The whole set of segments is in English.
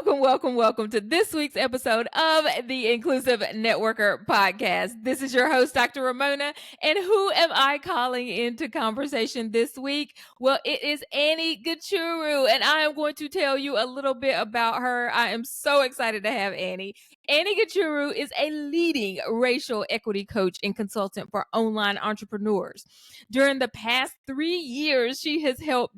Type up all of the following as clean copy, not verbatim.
welcome to this week's episode of the Inclusive Networker podcast. This is your host, Dr. Ramona, and who am I calling into conversation this week? Well, it is Annie Gichuru, and I am going to tell you a little bit about her. I am so excited to have Annie. Annie Gichuru is a leading racial equity coach and consultant for online entrepreneurs. During the past 3 years, she has helped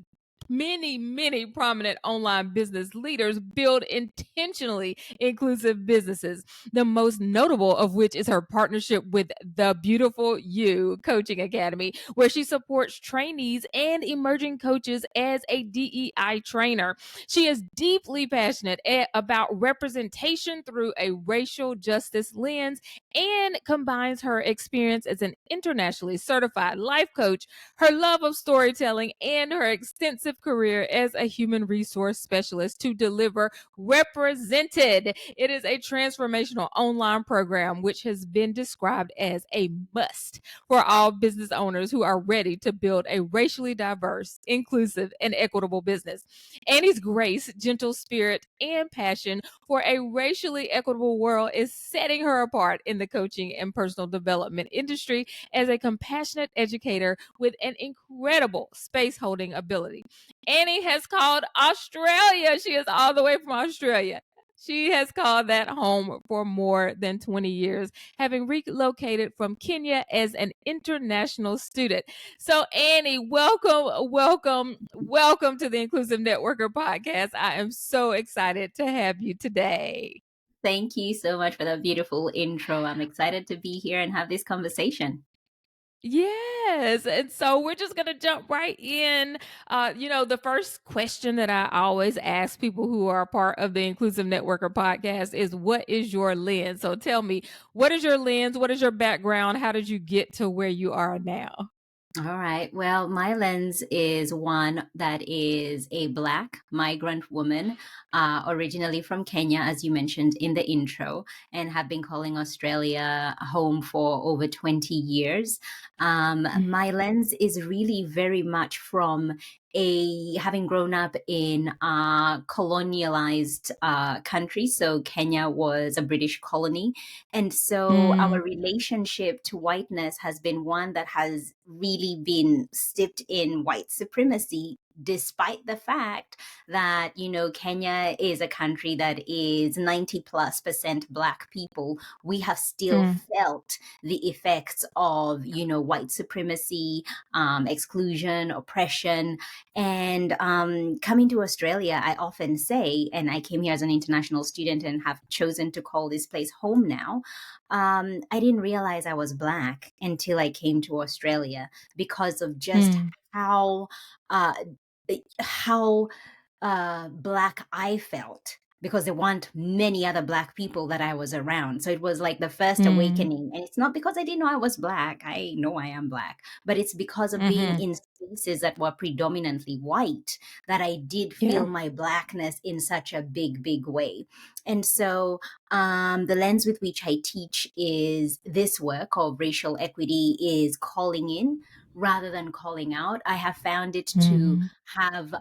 many prominent online business leaders build intentionally inclusive businesses, the most notable of which is her partnership with the Beautiful You Coaching Academy, where she supports trainees and emerging coaches as a DEI trainer. She is deeply passionate about representation through a racial justice lens and combines her experience as an internationally certified life coach, her love of storytelling, and her extensive career as a human resource specialist to deliver Represented. It is a transformational online program which has been described as a must for all business owners who are ready to build a racially diverse, inclusive, and equitable business. Annie's grace, gentle spirit, and passion for a racially equitable world is setting her apart in the coaching and personal development industry as a compassionate educator with an incredible space holding ability. Annie has called Australia. She is all the way from Australia. She has called that home for more than 20 years, having relocated from Kenya as an international student. So, Annie, welcome to the Inclusive Networker podcast. I am so excited to have you today. Thank you so much for that beautiful intro. I'm excited to be here and have this conversation. Yes. And so we're just going to jump right in. The first question that I always ask people who are a part of the Inclusive Networker podcast is, what is your lens? So tell me, what is your lens? What is your background? How did you get to where you are now? All right. Well, my lens is one that is a Black migrant woman, originally from Kenya, as you mentioned in the intro, and have been calling Australia home for over 20 years. My lens is really very much from having grown up in a colonialized country. So Kenya was a British colony. And so our relationship to whiteness has been one that has really been steeped in white supremacy, despite the fact that, Kenya is a country that is 90+% Black people. We have still felt the effects of, white supremacy, exclusion, oppression. And coming to Australia, I often say, and I came here as an international student and have chosen to call this place home now. I didn't realize I was Black until I came to Australia because of just how Black I felt, because there weren't many other Black people that I was around. So it was like the first awakening. And it's not because I didn't know I was Black. I know I am Black, but it's because of being in spaces that were predominantly white that I did feel my Blackness in such a big way. And so the lens with which I teach is this work of racial equity is calling in rather than calling out. I have found it to have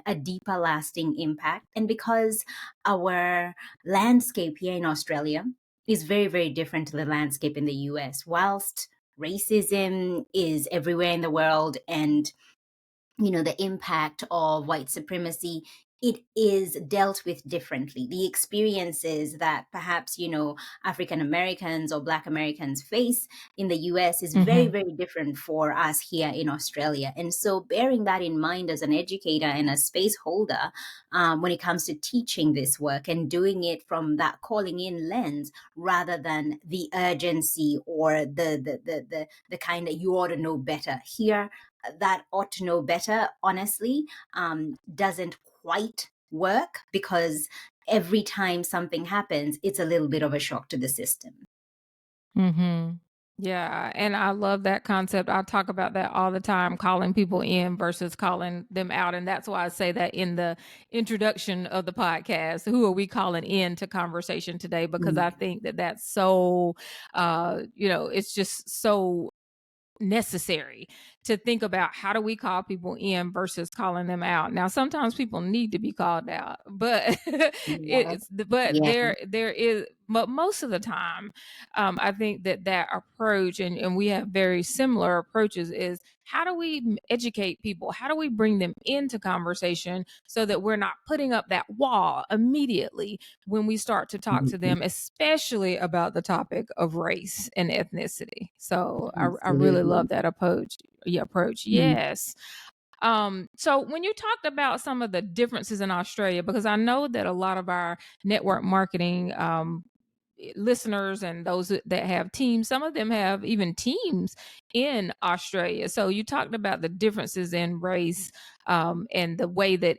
a deeper lasting impact. And because our landscape here in Australia is very different to the landscape in the US, whilst racism is everywhere in the world and the impact of white supremacy, it is dealt with differently. The experiences that perhaps, African Americans or Black Americans face in the US is very different for us here in Australia. And so bearing that in mind as an educator and a space holder, when it comes to teaching this work and doing it from that calling in lens rather than the urgency or the kind that you ought to know better here, that ought to know better, honestly, doesn't quite work, because every time something happens, it's a little bit of a shock to the system. Yeah, and I love that concept. I talk about that all the time, calling people in versus calling them out. And that's why I say that in the introduction of the podcast. Who are we calling in to conversation today? Because I think that that's so, it's just so necessary to think about how do we call people in versus calling them out. Now, sometimes people need to be called out, but Yeah. Yeah. there is, but most of the time, I think that approach, and we have very similar approaches, is how do we educate people? How do we bring them into conversation so that we're not putting up that wall immediately when we start to talk to Mhm. them, especially about the topic of race and ethnicity. So I really love Absolutely. that approach. Yeah, approach. Mm. Yes. So when you talked about some of the differences in Australia, because I know that a lot of our network marketing listeners and those that have teams, some of them have even teams in Australia. So you talked about the differences in race, and the way that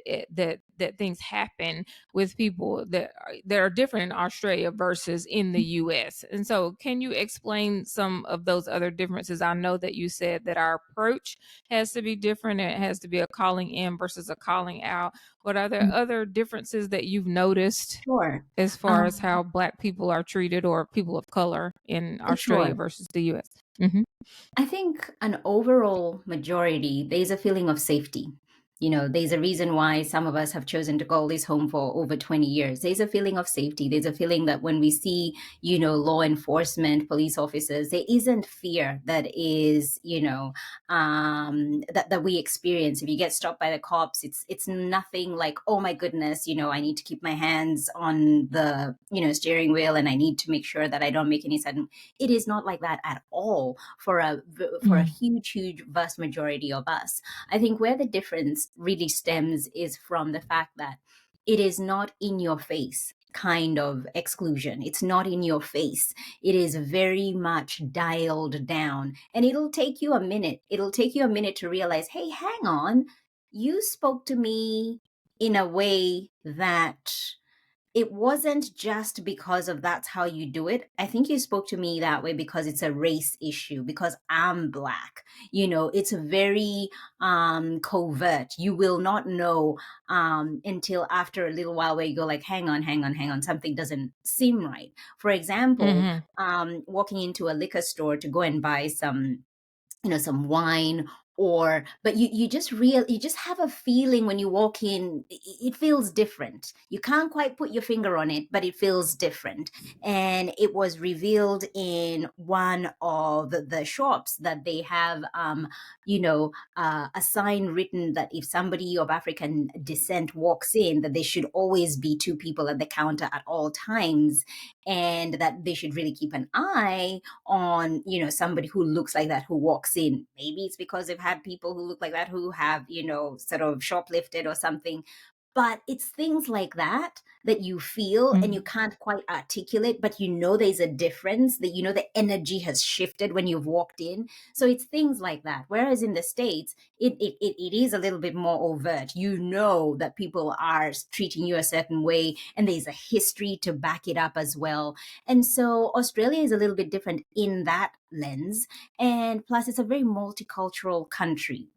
things happen with people that are different in Australia versus in the US. And so can you explain some of those other differences? I know that you said that our approach has to be different, and it has to be a calling in versus a calling out. But are there Mm. other differences that you've noticed Sure. as far as how Black people are treated, or people of color in Australia Sure. versus the US? Hmm. I think an overall majority, there's a feeling of safety. You know, there's a reason why some of us have chosen to call this home for over 20 years. There's a feeling of safety. There's a feeling that when we see, law enforcement, police officers, there isn't fear that is, that we experience. If you get stopped by the cops, it's nothing like, oh my goodness, I need to keep my hands on the, steering wheel, and I need to make sure that I don't make any sudden. It is not like that at all for a huge vast majority of us. I think where the difference really stems is from the fact that it is not in your face kind of exclusion. It's not in your face. It is very much dialed down, and it'll take you a minute. It'll take you a minute to realize, hey, hang on, you spoke to me in a way that it wasn't just because of that's how you do it. I think you spoke to me that way because it's a race issue, because I'm Black. It's very covert. You will not know until after a little while, where you go like, hang on, something doesn't seem right. For example, Hmm. walking into a liquor store to go and buy some wine, but you just have a feeling when you walk in. It feels different. You can't quite put your finger on it, but it feels different. And it was revealed in one of the shops that they have a sign written that if somebody of African descent walks in, that there should always be two people at the counter at all times, and that they should really keep an eye on somebody who looks like that who walks in. Maybe it's because they've had people who look like that who have sort of shoplifted or something. But it's things like that that you feel and you can't quite articulate, but there's a difference, that the energy has shifted when you've walked in. So it's things like that. Whereas in the States, it is a little bit more overt. That people are treating you a certain way, and there's a history to back it up as well. And so Australia is a little bit different in that lens. And plus, it's a very multicultural country.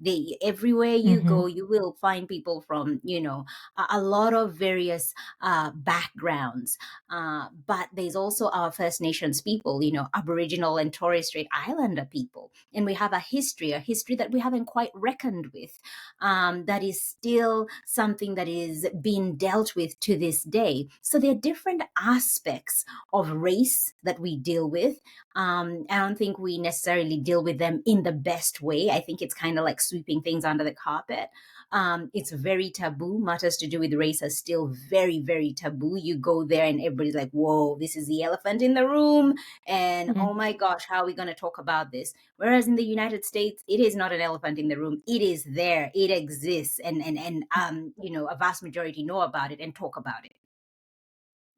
Everywhere you Hmm. go, you will find people from, a lot of various backgrounds. But there's also our First Nations people, Aboriginal and Torres Strait Islander people. And we have a history that we haven't quite reckoned with, that is still something that is being dealt with to this day. So there are different aspects of race that we deal with. I don't think we necessarily deal with them in the best way. I think it's kind of like sweeping things under the carpet. It's very taboo. Matters to do with race are still very, very taboo. You go there and everybody's like, whoa, this is the elephant in the room. And oh my gosh, how are we going to talk about this? Whereas in the United States, it is not an elephant in the room. It is there. It exists. And a vast majority know about it and talk about it.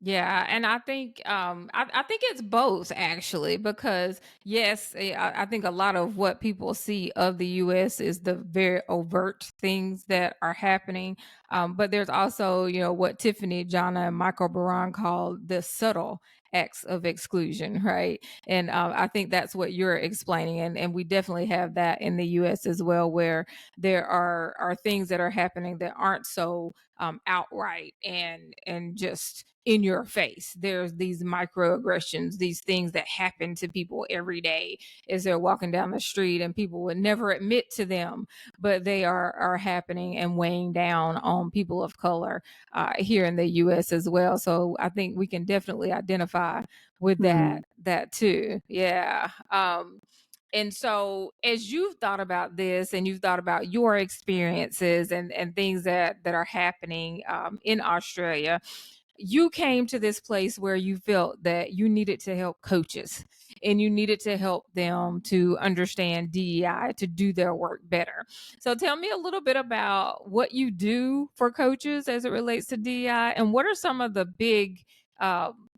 Yeah, and I think I think it's both, actually, because yes, I think a lot of what people see of the US is the very overt things that are happening. But there's also, what Tiffany, Jana, and Michael Baran call the subtle acts of exclusion, right? And I think that's what you're explaining, and we definitely have that in the U.S. as well, where there are things that are happening that aren't so outright and just in your face. There's these microaggressions, these things that happen to people every day as they're walking down the street, and people would never admit to them, but they are happening and weighing down on people of color here in the U.S. as well. So I think we can definitely identify with Mm. that too. Yeah. And so as you've thought about this and you've thought about your experiences and things that are happening in Australia, you came to this place where you felt that you needed to help coaches and you needed to help them to understand DEI to do their work better. So tell me a little bit about what you do for coaches as it relates to DEI, and what are some of the big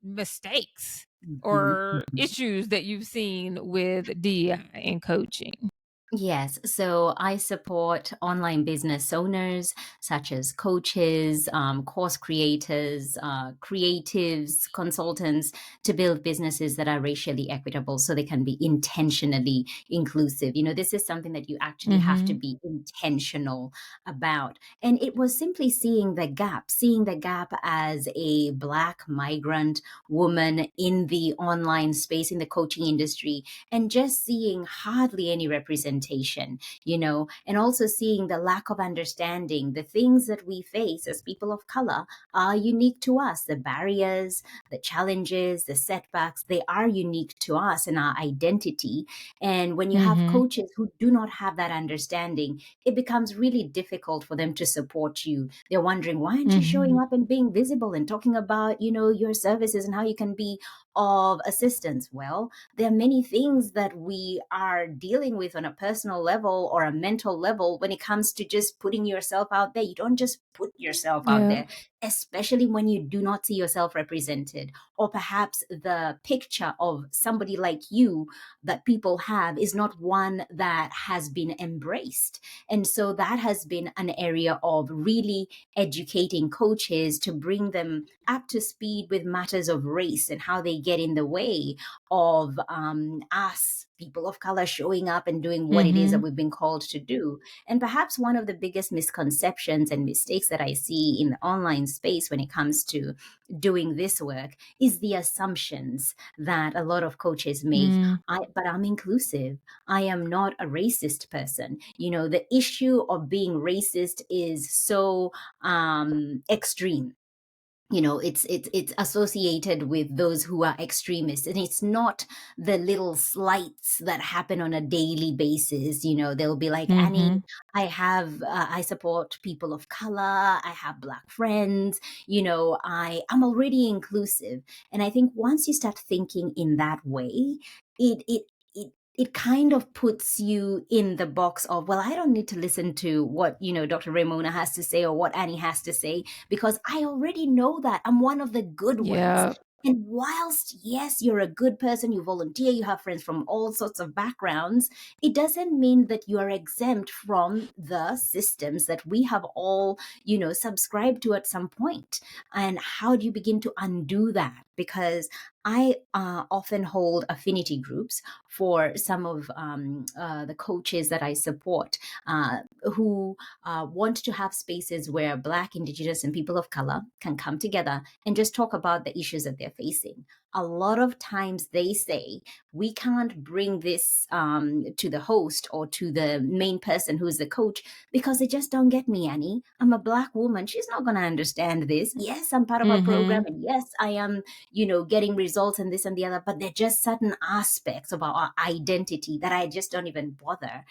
mistakes Mhm, or mhm. issues that you've seen with DEI in coaching? Yes, so I support online business owners such as coaches, course creators, creatives, consultants to build businesses that are racially equitable so they can be intentionally inclusive. This is something that you actually have to Mm-hmm. be intentional about. And it was simply seeing the gap as a Black migrant woman in the online space, in the coaching industry, and just seeing hardly any representation, and also seeing the lack of understanding. The things that we face as people of color are unique to us. The barriers, the challenges, the setbacks, they are unique to us and our identity. And when you have Mm-hmm. coaches who do not have that understanding, it becomes really difficult for them to support you. They're wondering, why aren't you Mm-hmm. showing up and being visible and talking about, your services and how you can be of assistance? Well, there are many things that we are dealing with on a personal level or a mental level when it comes to just putting yourself out there. You don't just put yourself out Yeah. there, especially when you do not see yourself represented, or perhaps the picture of somebody like you that people have is not one that has been embraced. And so that has been an area of really educating coaches to bring them up to speed with matters of race and how they get in the way of us, people of color, showing up and doing what it is that Mm-hmm. we've been called to do. And perhaps one of the biggest misconceptions and mistakes that I see in the online space when it comes to doing this work is the assumptions that a lot of coaches make. But I'm inclusive. I am not a racist person. The issue of being racist is so extreme. It's associated with those who are extremists, and it's not the little slights that happen on a daily basis. They'll be like, Annie, Mm-hmm. I support people of color, I have Black friends, I'm already inclusive. And I think once you start thinking in that way, it kind of puts you in the box of, well, I don't need to listen to what Dr. Ramona has to say or what Annie has to say, because I already know that I'm one of the good ones. Yeah. And whilst, yes, you're a good person, you volunteer, you have friends from all sorts of backgrounds, it doesn't mean that you are exempt from the systems that we have all, subscribed to at some point. And how do you begin to undo that? Because I often hold affinity groups for some of the coaches that I support, who want to have spaces where Black, Indigenous, and people of color can come together and just talk about the issues that they're facing. A lot of times they say, we can't bring this to the host or to the main person who's the coach because they just don't get me, Annie. I'm a Black woman. She's not going to understand this. Yes, I'm part of a program. Mm-hmm. And yes, I am, getting results and this and the other. But there are just certain aspects of our identity that I just don't even bother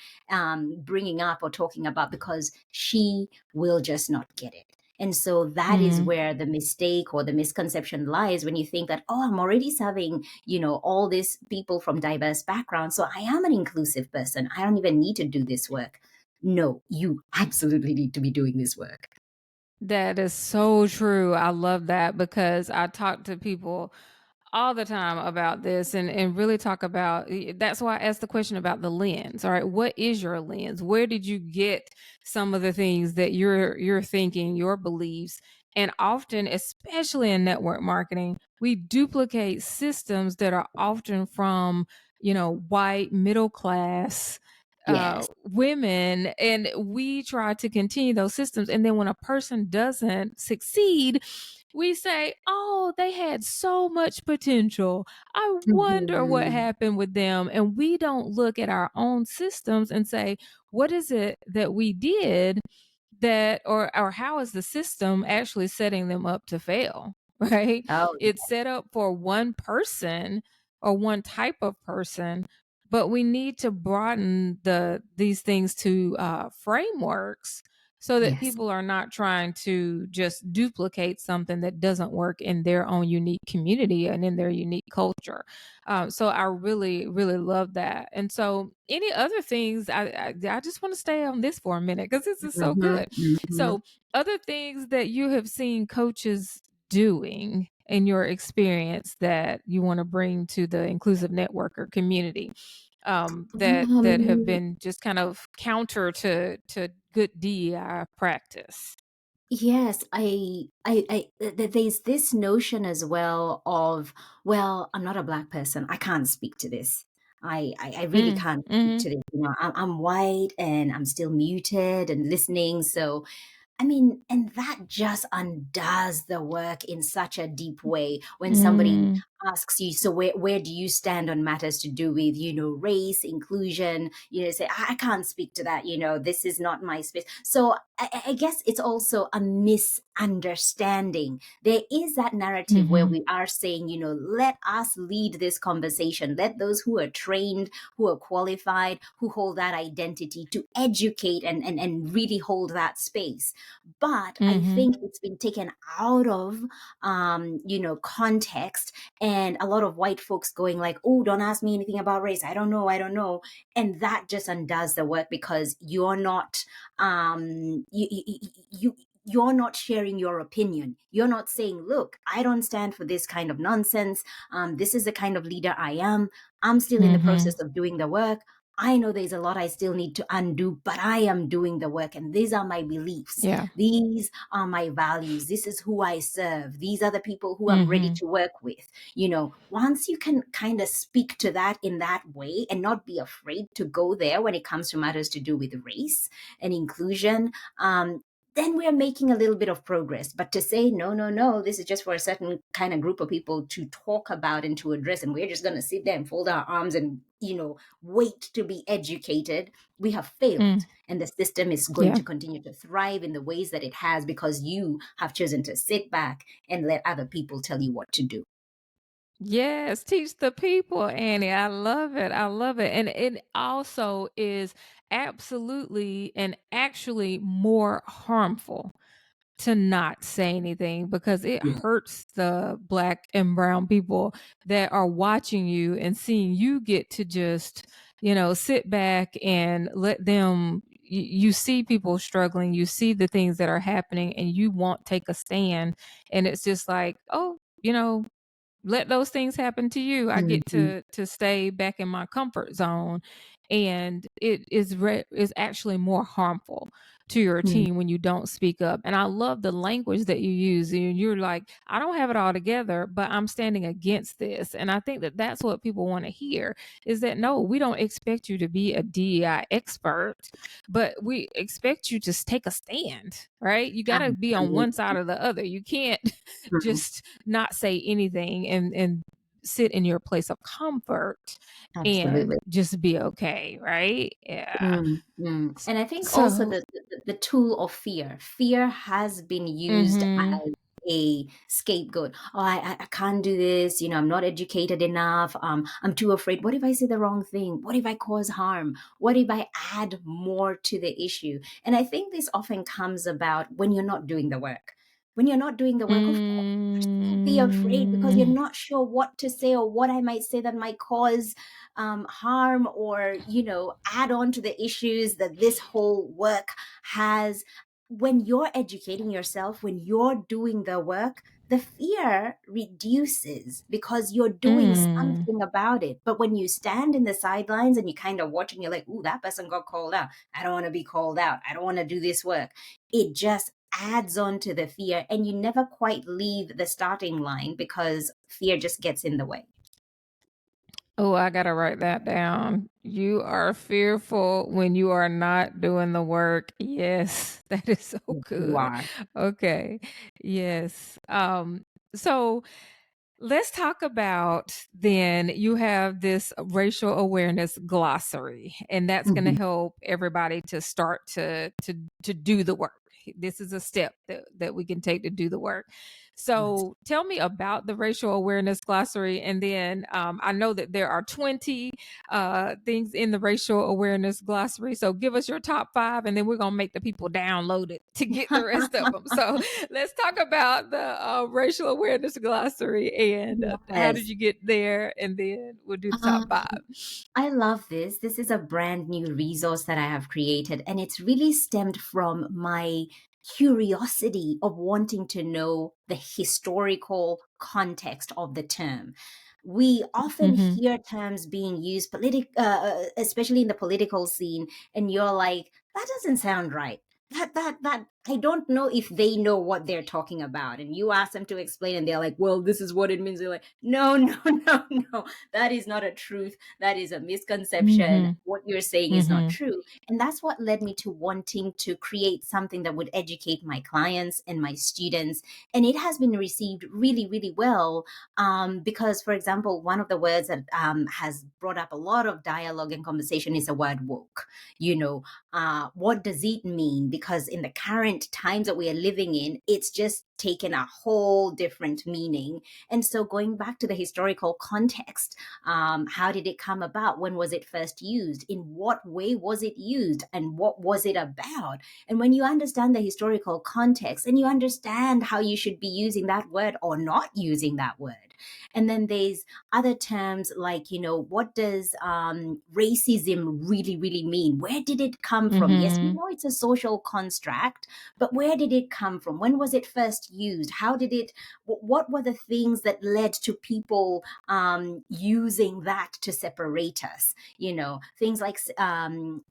bringing up or talking about because she will just not get it. And so that is Mm. where the mistake or the misconception lies when you think that, oh, I'm already serving, all these people from diverse backgrounds. So I am an inclusive person. I don't even need to do this work. No, you absolutely need to be doing this work. That is so true. I love that because I talk to people all the time about this and really talk about that's why I asked the question about the lens. All right, what is your lens? Where did you get some of the things that you're thinking, your beliefs, And often, especially in network marketing, we duplicate systems that are often from, white middle class Yes. women, and we try to continue those systems. And then when a person doesn't succeed, we say, oh, they had so much potential. I wonder what Mhm. happened with them. And we don't look at our own systems and say, what is it that we did that, or how is the system actually setting them up to fail? Right? Oh, It's set up for one person or one type of person, but we need to broaden these things to frameworks so that yes. people are not trying to just duplicate something that doesn't work in their own unique community and in their unique culture. So I really, really love that. And so, any other things? I just want to stay on this for a minute because this is so Mhm, good. mhm. So, other things that you have seen coaches doing in your experience that you want to bring to the inclusive networker community, that have Um, been just kind of counter to good DEI practice. yes, there's this notion as well of, well, I'm not a black person. I can't speak to this. I really Mm, can't speak mhm, to this. I'm white and I'm still muted and listening. So I mean, and that just undoes the work in such a deep way when somebody mm, asks you, so where do you stand on matters to do with, race, inclusion? Say, I can't speak to that, this is not my space. So I guess it's also a misunderstanding. There is that narrative where mhm, we are saying, let us lead this conversation. Let those who are trained, who are qualified, who hold that identity to educate and really hold that space. But I mhm, think it's been taken out of context, and a lot of white folks going like, oh, don't ask me anything about race, I don't know. And that just undoes the work because you're not you're not sharing your opinion. You're not saying, look, I don't stand for this kind of nonsense. This is the kind of leader I am. I'm still in the mhm. process of doing the work. I know there's a lot I still need to undo, but I am doing the work. And these are my beliefs. Yeah. These are my values. This is who I serve. These are the people who I'm ready Mhm. to work with. Once you can kind of speak to that in that way and not be afraid to go there when it comes to matters to do with race and inclusion, then we're making a little bit of progress. But to say, no, no, no, this is just for a certain kind of group of people to talk about and to address, and we're just going to sit there and fold our arms and, wait to be educated, we have failed. Mm. And the system is going Yeah. to continue to thrive in the ways that it has because you have chosen to sit back and let other people tell you what to do. Yes, teach the people, Annie. I love it. I love it. And it also is absolutely and actually more harmful to not say anything because it Yeah. hurts the black and brown people that are watching you and seeing you get to just, sit back and let them. You see people struggling, you see the things that are happening, and you won't take a stand. And it's just like, oh, let those things happen to you. I get Mhm. to stay back in my comfort zone, and it is actually more harmful to your Mm. team when you don't speak up. And I love the language that you use. And you're like, I don't have it all together, but I'm standing against this. And I think that that's what people want to hear is that no, we don't expect you to be a DEI expert, but we expect you to take a stand, right? You got to be on one side Absolutely. or the other. You can't Mm. just not say anything and sit in your place of comfort and Absolutely. just be okay, right? Yeah. Mm, mm. And I think also So, the tool of fear. Fear has been used mhm. as a scapegoat. Oh, I can't do this. I'm not educated enough. I'm too afraid. What if I say the wrong thing? What if I cause harm? What if I add more to the issue? And I think this often comes about when you're not doing the work. When you're not doing the work, of course, be afraid because you're Mm, not sure what to say or what I might say that might cause harm or add on to the issues that this whole work has. When you're educating yourself, when you're doing the work, the fear reduces because you're doing mm, something about it. But when you stand in the sidelines and you kind of watch and you're like, ooh, that person got called out, I don't want to be called out, I don't want to do this work, it just adds on to the fear, and you never quite leave the starting line because fear just gets in the way. Oh, I gotta write that down. You are fearful when you are not doing the work. Yes, that is so You good. are. Okay. Yes. So let's talk about then you have this racial awareness glossary, and that's going to Mhm. help everybody to start to do the work. This is a step that we can take to do the work. Yes. So tell me about the racial awareness glossary, and then I know that there are 20 things in the racial awareness glossary. So give us your top 5, and then we're gonna make the people download it to get the rest of them. So let's talk about the racial awareness glossary and how did Yes. you get there, and then we'll do the top Um, 5. I love this. This is a brand new resource that I have created, and it's really stemmed from my curiosity of wanting to know the historical context of the term. We often Mm-hmm. hear terms being used, especially in the political scene, and you're like, that doesn't sound right. That I don't know if they know what they're talking about. And you ask them to explain, and they're like, well, this is what it means. They're like, no, no, no, no. That is not a truth. That is a misconception. Mm-hmm. What you're saying is not Mm-hmm. true. And that's what led me to wanting to create something that would educate my clients and my students. And it has been received really, really well. Because, for example, one of the words that has brought up a lot of dialogue and conversation is the word woke. You know, what does it mean? Because in the current times that we are living in, it's just taken a whole different meaning. And so, going back to the historical context, how did it come about? When was it first used? In what way was it used? And what was it about? And when you understand the historical context and you understand how you should be using that word or not using that word, and then there's other terms like, what does racism really, really mean? Where did it come from? Yes, we Mm-hmm. know it's a social construct, but where did it come from? When was it first used? How did it, what were the things that led to people using that to separate us? Things like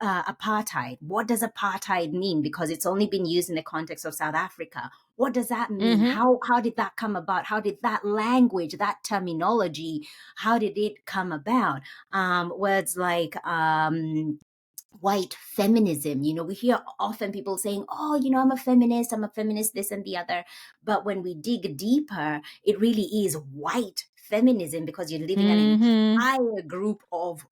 apartheid. What does apartheid mean? Because it's only been used in the context of South Africa. What does that mean? Mm-hmm. How did that come about? How did that language, that terminology, how did it come about? Words like white feminism. We hear often people saying, oh, I'm a feminist, this and the other. But when we dig deeper, it really is white feminism, because you're leaving an Mm-hmm. entire group of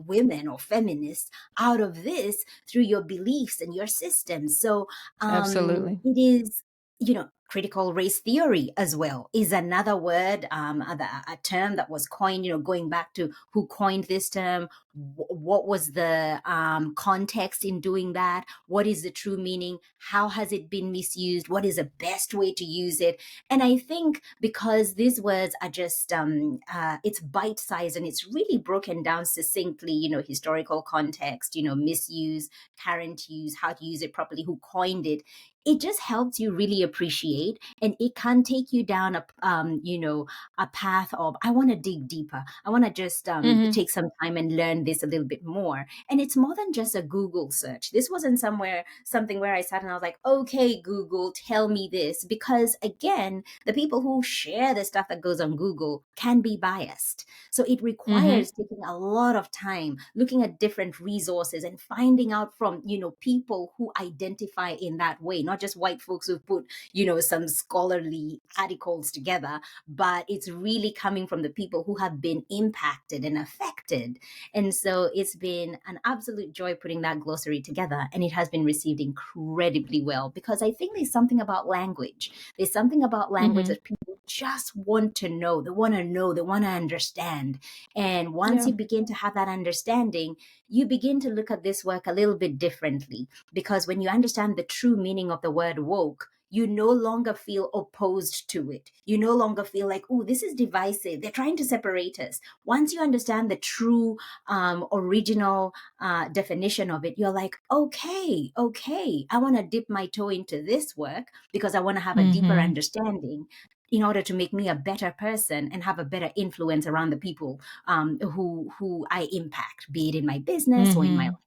women or feminists out of this through your beliefs and your systems. So Absolutely. it is, critical race theory as well is another word, a term that was coined, going back to who coined this term, what was the context in doing that, what is the true meaning, how has it been misused, what is the best way to use it. And I think because these words are just it's bite sized and it's really broken down succinctly, historical context, misuse, current use, how to use it properly, who coined it. It just helps you really appreciate, and it can take you down a path of, I want to dig deeper. I want to just Mm-hmm. take some time and learn this a little bit more. And it's more than just a Google search. This wasn't something where I sat and I was like, okay, Google, tell me this. Because again, the people who share the stuff that goes on Google can be biased. So it Mm-hmm. requires taking a lot of time, looking at different resources and finding out from, people who identify in that way, not just white folks who put, some scholarly articles together, but it's really coming from the people who have been impacted and affected. And so it's been an absolute joy putting that glossary together, and it has been received incredibly well, because I think there's something about language. There's something about language Mm-hmm. that people just want to know. They want to know, they want to understand. And once Yeah. you begin to have that understanding, you begin to look at this work a little bit differently, because when you understand the true meaning of the word woke, you no longer feel opposed to it. You no longer feel like, oh, this is divisive. They're trying to separate us. Once you understand the true original definition of it, you're like, okay, I want to dip my toe into this work because I want to have a deeper Mm-hmm. understanding in order to make me a better person and have a better influence around the people who I impact, be it in my business or in my Mm-hmm. life.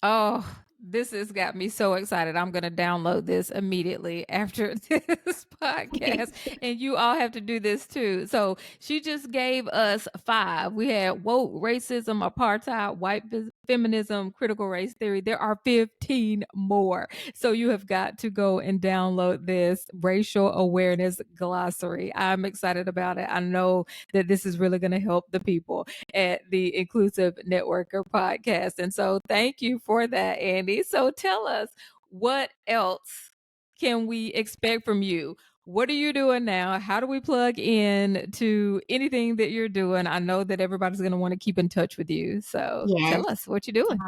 Oh, This has got me so excited. I'm going to download this immediately after this podcast. And you all have to do this too. So she just gave us 5. We had woke, racism, apartheid, white feminism, critical race theory. There are 15 more. So you have got to go and download this Racial Awareness Glossary. I'm excited about it. I know that this is really going to help the people at the Inclusive Networker podcast. And so thank you for that, Andy. So tell us, what else can we expect from you? What are you doing now? How do we plug in to anything that you're doing? I know that everybody's going to want to keep in touch with you. So Yes. tell us what you're doing.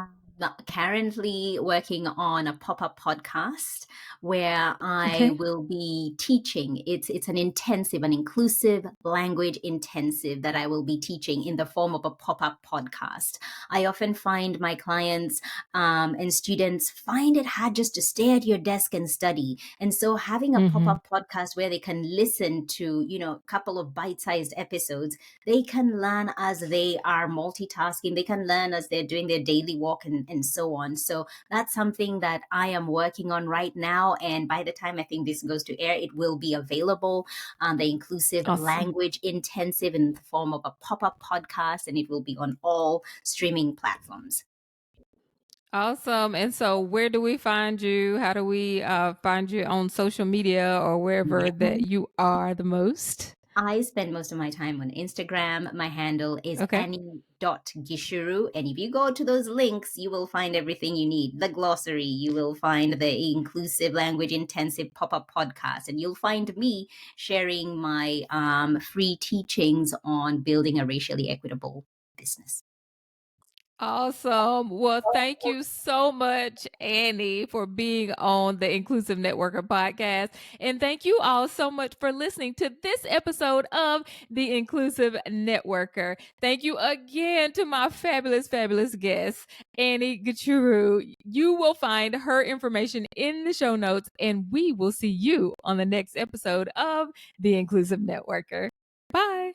Currently working on a pop-up podcast where I Okay. will be teaching. It's an intensive, an inclusive language intensive that I will be teaching in the form of a pop-up podcast. I often find my clients and students find it hard just to stay at your desk and study. And so having a pop-up podcast where they can listen to, a couple of bite-sized episodes, they can learn as they are multitasking. They can learn as they're doing their daily walk and so on. So that's something that I am working on right now. And by the time I think this goes to air, it will be available. The inclusive Awesome. language intensive in the form of a pop-up podcast, and it will be on all streaming platforms. Awesome. And so where do we find you? How do we find you on social media or wherever that you are the most? I spend most of my time on Instagram. My handle is Okay. Annie.Gichuru. And if you go to those links, you will find everything you need. The glossary, you will find the inclusive language intensive pop-up podcast, and you'll find me sharing my free teachings on building a racially equitable business. Awesome. Well, thank you so much, Annie, for being on the Inclusive Networker podcast. And thank you all so much for listening to this episode of the Inclusive Networker. Thank you again to my fabulous, fabulous guest, Annie Gichuru. You will find her information in the show notes, and we will see you on the next episode of the Inclusive Networker. Bye.